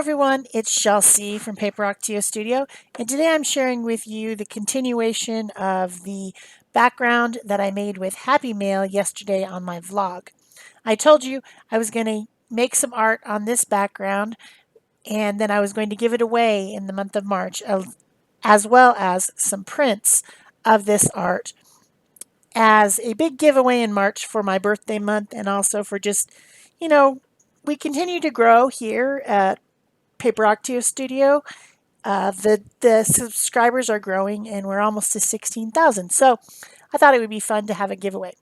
everyone, it's Shel C from PaperOcotilloStudio, and today I'm sharing with you the continuation of the background that I made with Happy Mail yesterday on my vlog. I told you I was going to make some art on this background and then I was going to give it away in the month of March, as well as some prints of this art as a big giveaway in March for my birthday month and also for just, we continue to grow here at PaperOcotilloStudio. The subscribers are growing and we're almost to 16,000. So I thought it would be fun to have a giveaway.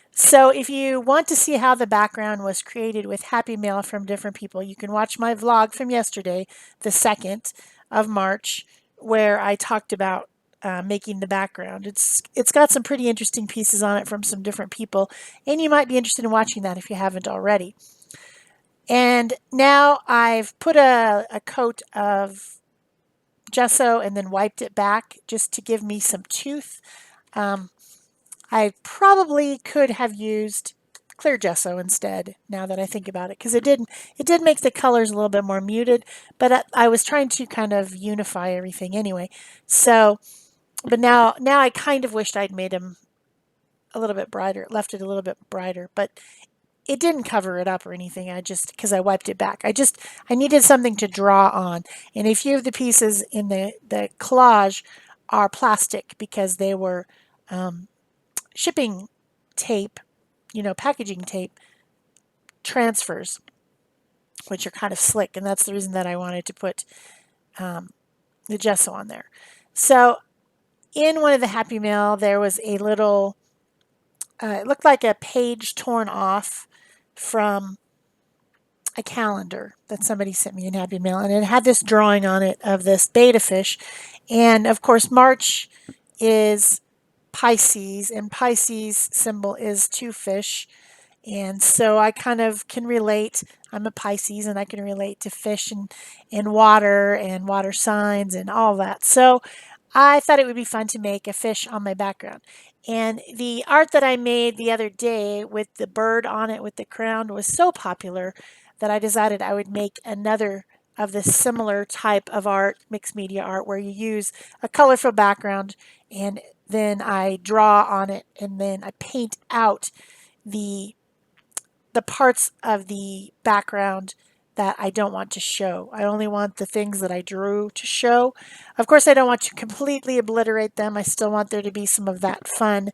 So if you want to see how the background was created with Happy Mail from different people, you can watch my vlog from yesterday, the 2nd of March, where I talked about making the background. It's got some pretty interesting pieces on it from some different people, and you might be interested in watching that if you haven't already. And now I've put a coat of gesso and then wiped it back just to give me some tooth. I probably could have used clear gesso instead, now that I think about it, because it did make the colors a little bit more muted, but I was trying to kind of unify everything anyway. So, but now I kind of wished I'd made them a little bit brighter, left it a little bit brighter, but it didn't cover it up or anything. Because I wiped it back. I needed something to draw on. And a few of the pieces in the collage are plastic because they were shipping tape, packaging tape transfers, which are kind of slick. And that's the reason that I wanted to put the gesso on there. So in one of the Happy Mail, there was a little, it looked like a page torn off from a calendar that somebody sent me in Happy Mail, and it had this drawing on it of this betta fish. And of course, March is Pisces, and Pisces symbol is two fish. And so I kind of can relate. I'm a Pisces, and I can relate to fish and water signs and all that. So I thought it would be fun to make a fish on my background. And the art that I made the other day with the bird on it with the crown was so popular that I decided I would make another of this similar type of art, mixed media art, where you use a colorful background and then I draw on it and then I paint out the parts of the background that I don't want to show. I only want the things that I drew to show. Of course, I don't want to completely obliterate them. I still want there to be some of that fun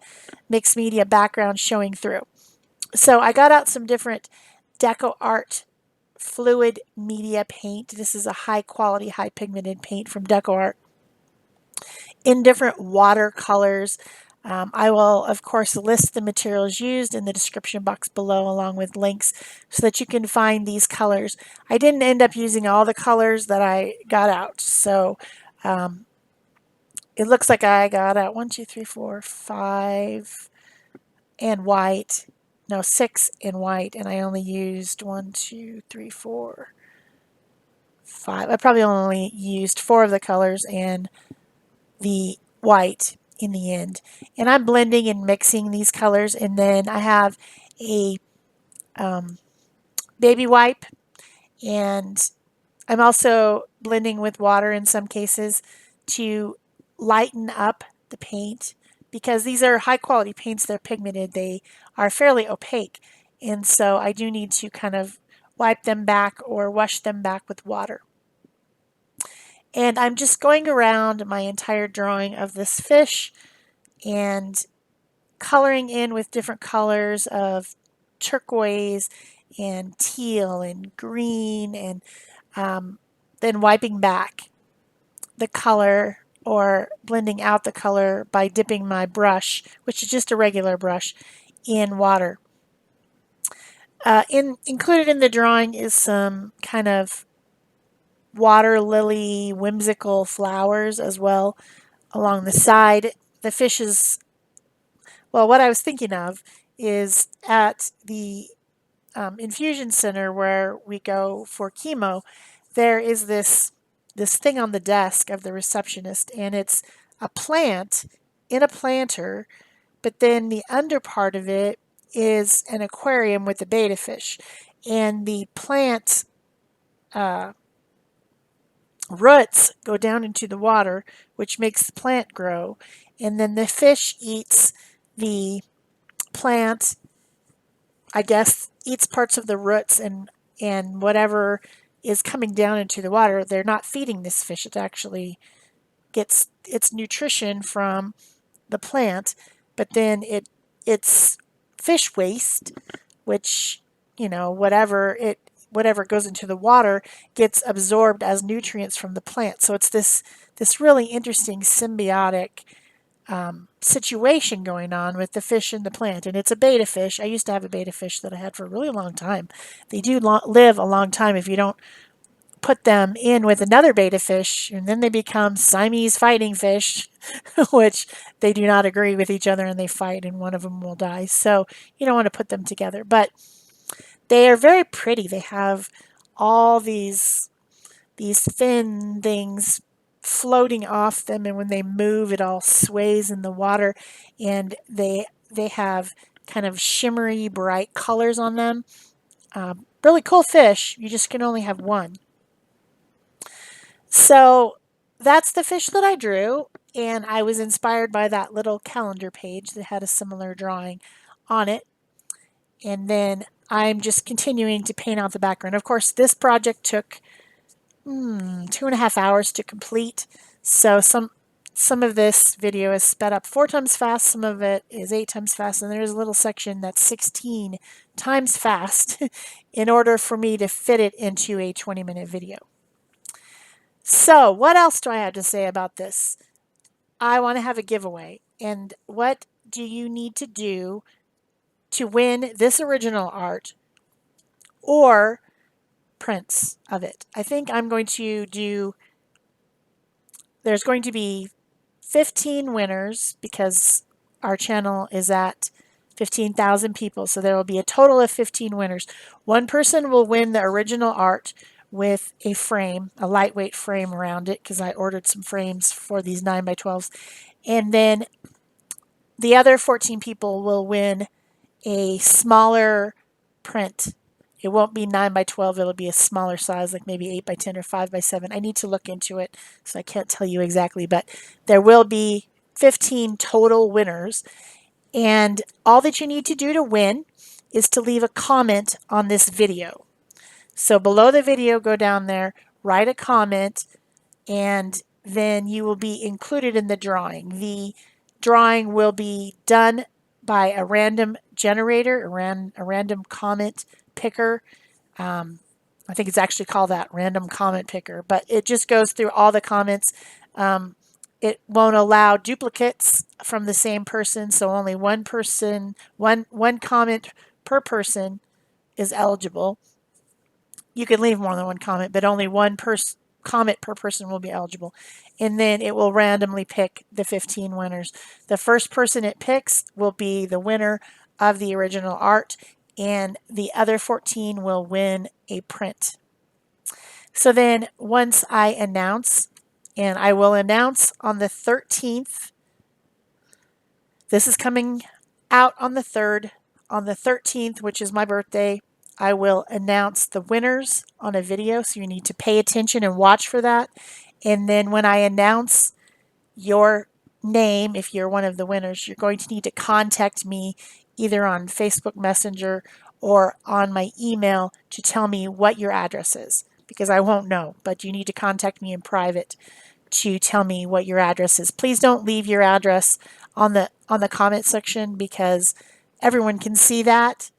mixed media background showing through. So I got out some different Deco Art fluid media paint. This is a high quality, high pigmented paint from Deco Art in different watercolors. I will, of course, list the materials used in the description box below along with links so that you can find these colors. I didn't end up using all the colors that I got out, so it looks like I got out 1, 2, 3, 4, 5 and white. No, 6 in white, and I only used 1, 2, 3, 4, 5. I probably only used 4 of the colors and the white in the end. And I'm blending and mixing these colors, and then I have a baby wipe, and I'm also blending with water in some cases to lighten up the paint, because these are high quality paints. They're pigmented, they are fairly opaque, and so I do need to kind of wipe them back or wash them back with water. And I'm just going around my entire drawing of this fish and coloring in with different colors of turquoise and teal and green, and then wiping back the color or blending out the color by dipping my brush, which is just a regular brush, in water. Included in the drawing is some kind of water lily whimsical flowers as well along the side. The fish is, well, what I was thinking of is at the infusion center where we go for chemo, there is this thing on the desk of the receptionist, and it's a plant in a planter, but then the under part of it is an aquarium with a betta fish, and the plant roots go down into the water, which makes the plant grow. And then the fish eats the plant, I guess, eats parts of the roots and whatever is coming down into the water. They're not feeding this fish. It actually gets its nutrition from the plant, but then it's fish waste, which, whatever goes into the water gets absorbed as nutrients from the plant. So it's this really interesting symbiotic situation going on with the fish and the plant. And it's a betta fish. I used to have a betta fish that I had for a really long time. They do live a long time if you don't put them in with another betta fish, and then they become Siamese fighting fish, which they do not agree with each other and they fight, and one of them will die. So you don't want to put them together. But they are very pretty. They have all these thin things floating off them, and when they move, it all sways in the water, and they have kind of shimmery, bright colors on them. Really cool fish. You just can only have one. So that's the fish that I drew, and I was inspired by that little calendar page that had a similar drawing on it. And then I'm just continuing to paint out the background. Of course, this project took 2.5 hours to complete. So some of this video is sped up 4 times fast, some of it is 8 times fast, and there's a little section that's 16 times fast in order for me to fit it into a 20-minute video. So what else do I have to say about this? I want to have a giveaway. And what do you need to do to win this original art or prints of it? I think I'm going to do, there's going to be 15 winners because our channel is at 15,000 people. So there will be a total of 15 winners. One person will win the original art with a frame, a lightweight frame around it, because I ordered some frames for these 9x12s. And then the other 14 people will win a smaller print. It won't be 9x12, it'll be a smaller size, like maybe 8x10 or 5x7. I need to look into it, so I can't tell you exactly, but there will be 15 total winners. And all that you need to do to win is to leave a comment on this video. So below the video, go down there, write a comment, and then you will be included in the drawing. The drawing will be done by a random generator, a random comment picker. I think it's actually called that, random comment picker, but it just goes through all the comments. It won't allow duplicates from the same person, so only one person, one comment per person is eligible. You can leave more than one comment, but only one comment per person will be eligible. And then it will randomly pick the 15 winners. The first person it picks will be the winner of the original art, and the other 14 will win a print. So then once I announce, and I will announce on the 13th, this is coming out on the 3rd, on the 13th, which is my birthday, I will announce the winners on a video, so you need to pay attention and watch for that. And then when I announce your name, if you're one of the winners, you're going to need to contact me either on Facebook Messenger or on my email to tell me what your address is, because I won't know, but you need to contact me in private to tell me what your address is. Please don't leave your address on the comment section, because everyone can see that,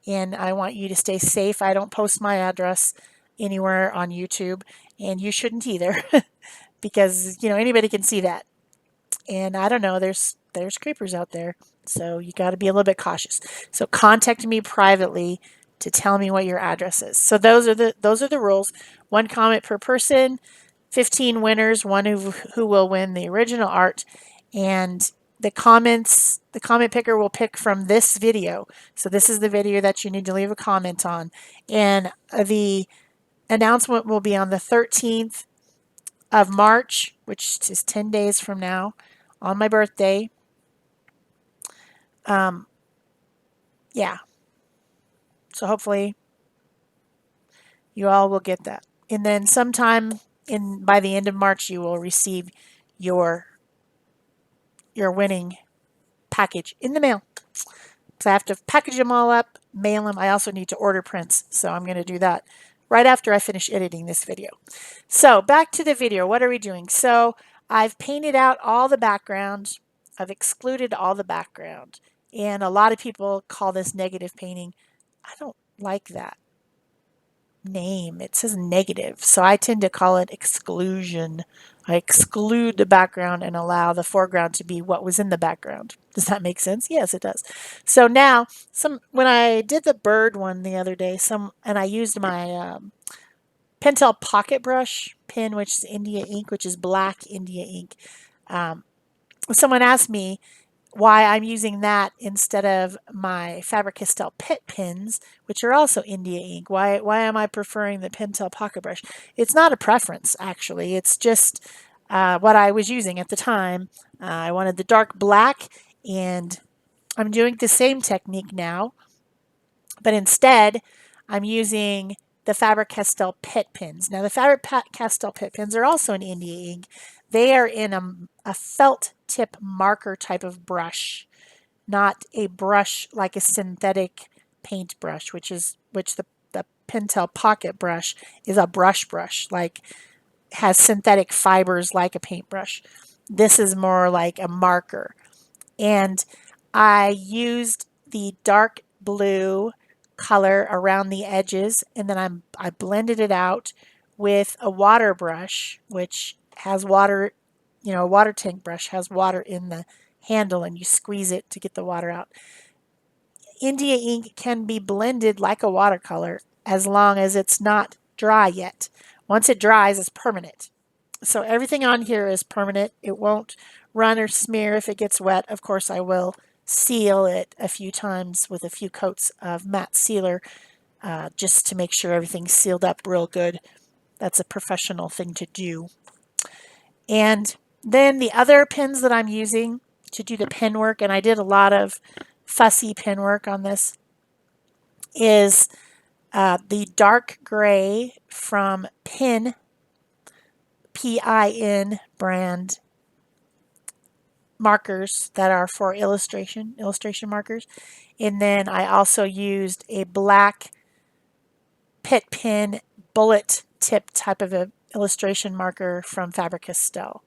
and I want you to stay safe. I don't post my address anywhere on YouTube, and you shouldn't either, because anybody can see that. And I don't know, there's creepers out there, so you got to be a little bit cautious. So contact me privately to tell me what your address is. So those are the rules. One comment per person, 15 winners, one who will win the original art, and the comment picker will pick from this video. So this is the video that you need to leave a comment on, and the announcement will be on the 13th of March, which is 10 days from now, on my birthday. Yeah. So hopefully you all will get that. and then sometime by the end of March you will receive your winning package in the mail. So I have to package them all up, mail them. I also need to order prints, so I'm going to do that right after I finish editing this video. So back to the video. What are we doing? So I've painted out all the background. I've excluded all the background. And a lot of people call this negative painting. I don't like that name. It says negative, so I tend to call it exclusion. I exclude the background and allow the foreground to be what was in the background. Does that make sense? Yes, it does. So now, when I did the bird one the other day, and I used my Pentel pocket brush pen, which is India ink, which is black India ink. Someone asked me why I'm using that instead of my Faber-Castell Pitt pens, which are also India ink. Why am I preferring the Pentel pocket brush? It's not a preference, actually. It's just what I was using at the time. I wanted the dark black, and I'm doing the same technique now, but instead I'm using the Faber-Castell Pitt pens. Now the Faber-Castell Pitt pens are also in India ink. They are in a felt tip marker type of brush, not a brush like a synthetic paint brush, which the Pentel pocket brush is a brush, like has synthetic fibers like a paintbrush. This is more like a marker. And I used the dark blue color around the edges, and then I blended it out with a water brush, which has water, a water tank brush has water in the handle, and you squeeze it to get the water out. India ink can be blended like a watercolor as long as it's not dry yet. Once it dries, it's permanent. So everything on here is permanent. It won't run or smear if it gets wet. Of course, I will seal it a few times with a few coats of matte sealer just to make sure everything's sealed up real good. That's a professional thing to do. And then the other pens that I'm using to do the pen work, and I did a lot of fussy pen work on this, is the dark gray from PIN, P-I-N brand markers that are for illustration markers. And then I also used a black Pitt pen bullet tip type of a illustration marker from Faber-Castell.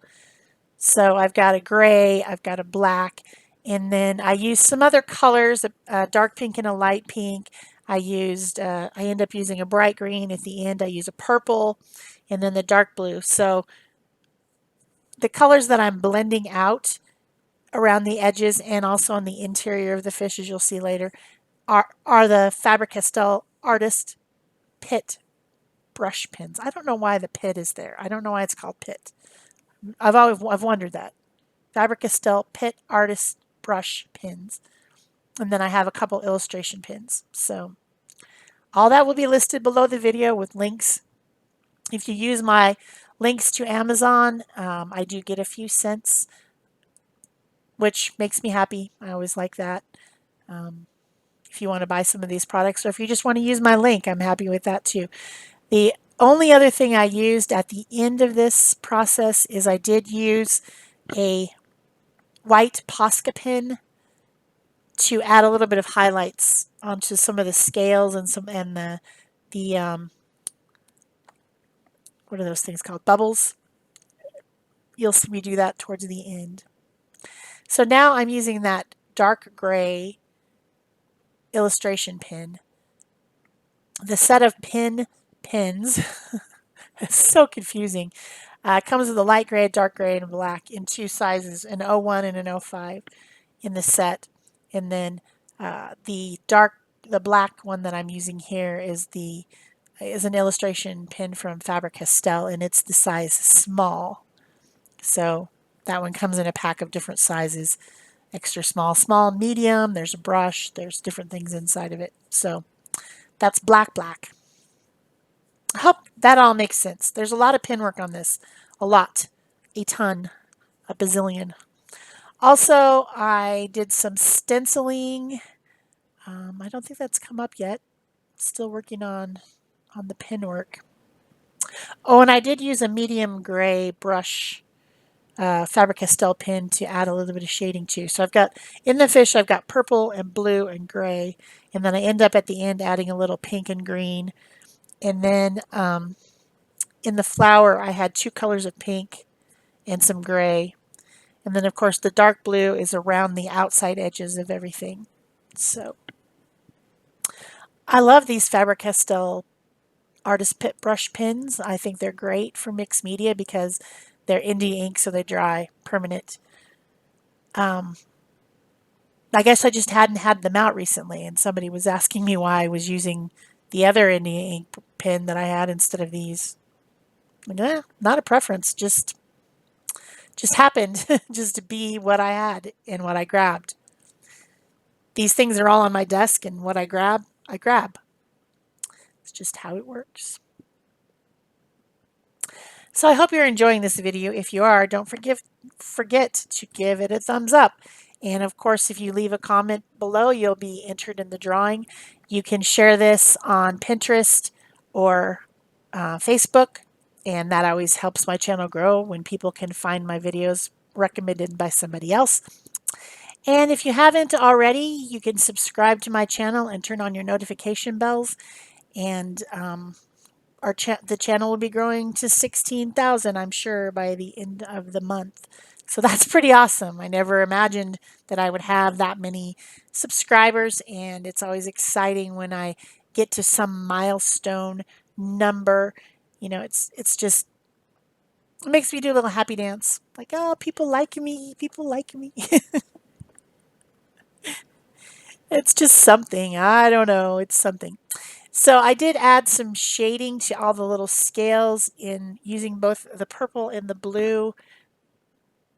So I've got a gray, I've got a black, and then I used some other colors, a dark pink and a light pink. I end up using a bright green at the end. I use a purple, and then the dark blue. So the colors that I'm blending out around the edges and also on the interior of the fish, as you'll see later, are the Faber-Castell Artist Pitt brush pens. I don't know why the Pitt is there. I don't know why it's called Pitt. I've wondered that. Faber-Castell Pitt Artist brush pens. And then I have a couple illustration pins. So all that will be listed below the video with links. If you use my links to Amazon, I do get a few cents, which makes me happy. I always like that. If you want to buy some of these products, or if you just want to use my link, I'm happy with that too. The only other thing I used at the end of this process is I did use a white Posca pen to add a little bit of highlights onto some of the scales and the what are those things called? Bubbles. You'll see me do that towards the end. So now I'm using that dark gray illustration pen. The set of pens is so confusing. Comes with a light gray, dark gray, and black in two sizes, an 01 and an 05 in the set. And then the black one that I'm using here is an illustration pen from Faber-Castell, and it's the size small. So that one comes in a pack of different sizes, extra small, small, medium. There's a brush. There's different things inside of it. So that's black. I hope that all makes sense. There's a lot of pen work on this. A lot. A ton. A bazillion. Also, I did some stenciling. I don't think that's come up yet. Still working on the pen work. Oh, and I did use a medium gray brush, Faber-Castell pen to add a little bit of shading too. So I've got, in the fish, I've got purple and blue and gray. And then I end up at the end adding a little pink and green. And then in the flower, I had two colors of pink and some gray. And then, of course, the dark blue is around the outside edges of everything. So I love these Faber-Castell artist pit brush pens. I think they're great for mixed media because they're indie ink, so they dry permanent. Um, I guess I just hadn't had them out recently, and somebody was asking me why I was using the other indie ink pen that I had instead of these. Like, not a preference, just happened just to be what I had and what I grabbed. These things are all on my desk, and what I grab, I grab. It's just how it works. So I hope you're enjoying this video. If you are, don't forget to give it a thumbs up. And of course, if you leave a comment below, you'll be entered in the drawing. You can share this on Pinterest or Facebook, and that always helps my channel grow when people can find my videos recommended by somebody else. And if you haven't already, you can subscribe to my channel and turn on your notification bells. And the channel will be growing to 16,000, I'm sure, by the end of the month. So that's pretty awesome. I never imagined that I would have that many subscribers, and it's always exciting when I get to some milestone number. You know, it's just it makes me do a little happy dance. Like, oh, people like me, people like me. It's just something. I don't know. It's something. So I did add some shading to all the little scales in using both the purple and the blue,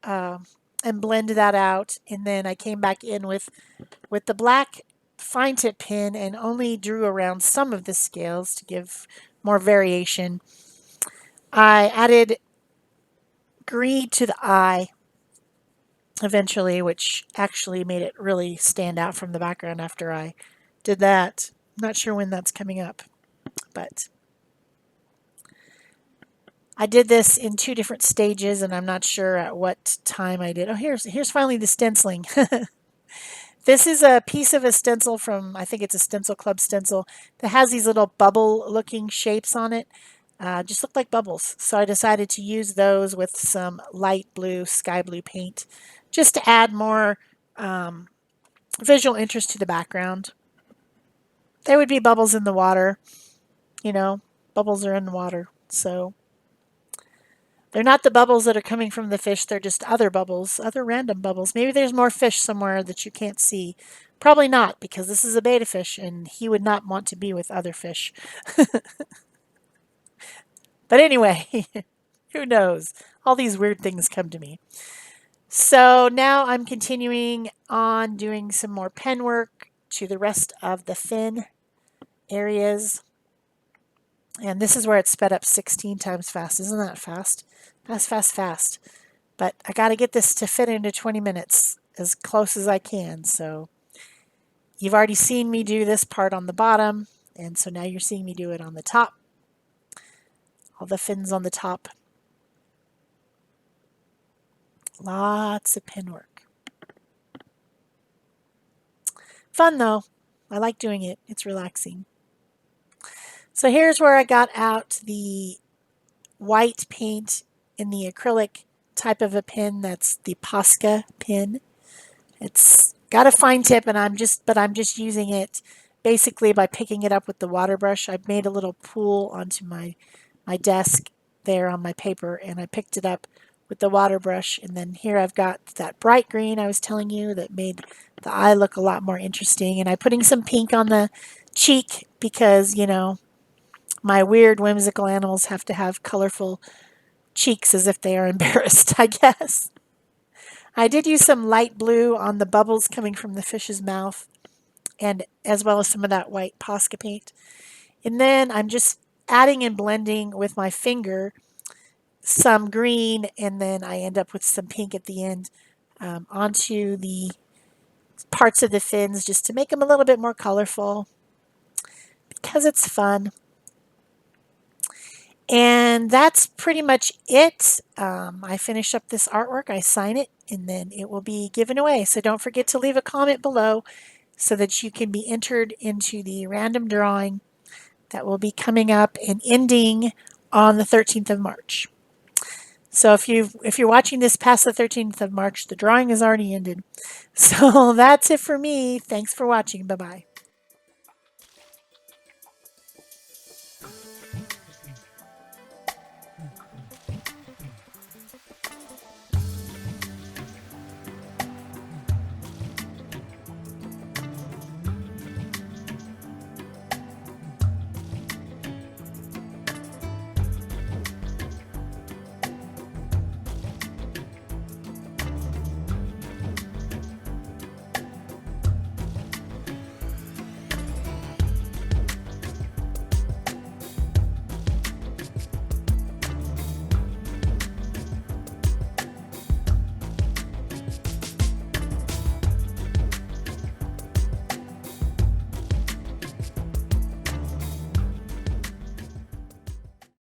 um, and blend that out. And then I came back in with the black fine tip pen and only drew around some of the scales to give more variation. I added green to the eye eventually, which actually made it really stand out from the background after I did that. Not sure when that's coming up, but I did this in two different stages, and I'm not sure at what time I did. Oh, here's finally the stenciling. This is a piece of a stencil from, I think it's a Stencil Club stencil, that has these little bubble-looking shapes on it. Just look like bubbles. So I decided to use those with some light blue, sky blue paint, just to add more visual interest to the background. There would be bubbles in the water, you know, bubbles are in the water. So they're not the bubbles that are coming from the fish. They're just other bubbles, other random bubbles. Maybe there's more fish somewhere that you can't see. Probably not, because this is a betta fish and he would not want to be with other fish. But anyway, who knows? All these weird things come to me. So now I'm continuing on doing some more pen work to the rest of the fin areas. And this is where it's sped up 16 times fast. Isn't that fast? Fast, fast, fast. But I got to get this to fit into 20 minutes as close as I can. So you've already seen me do this part on the bottom, and so now you're seeing me do it on the top. All the fins on the top. Lots of pen work. Fun though. I like doing it. It's relaxing. So here's where I got out the white paint in the acrylic type of a pen. That's the Posca pen. It's got a fine tip, and I'm just using it basically by picking it up with the water brush. I made a little pool onto my desk there on my paper, and I picked it up with the water brush. And then here I've got that bright green I was telling you that made the eye look a lot more interesting. And I'm putting some pink on the cheek because, you know, my weird whimsical animals have to have colorful cheeks as if they are embarrassed, I guess. I did use some light blue on the bubbles coming from the fish's mouth, and as well as some of that white Posca paint. And then I'm just adding and blending with my finger some green, and then I end up with some pink at the end onto the parts of the fins just to make them a little bit more colorful because it's fun. And And that's pretty much it. I finish up this artwork, I sign it, and then it will be given away. So don't forget to leave a comment below so that you can be entered into the random drawing that will be coming up and ending on the 13th of March. So if you're watching this past the 13th of March, the drawing has already ended. So that's it for me. Thanks for watching. Bye-bye.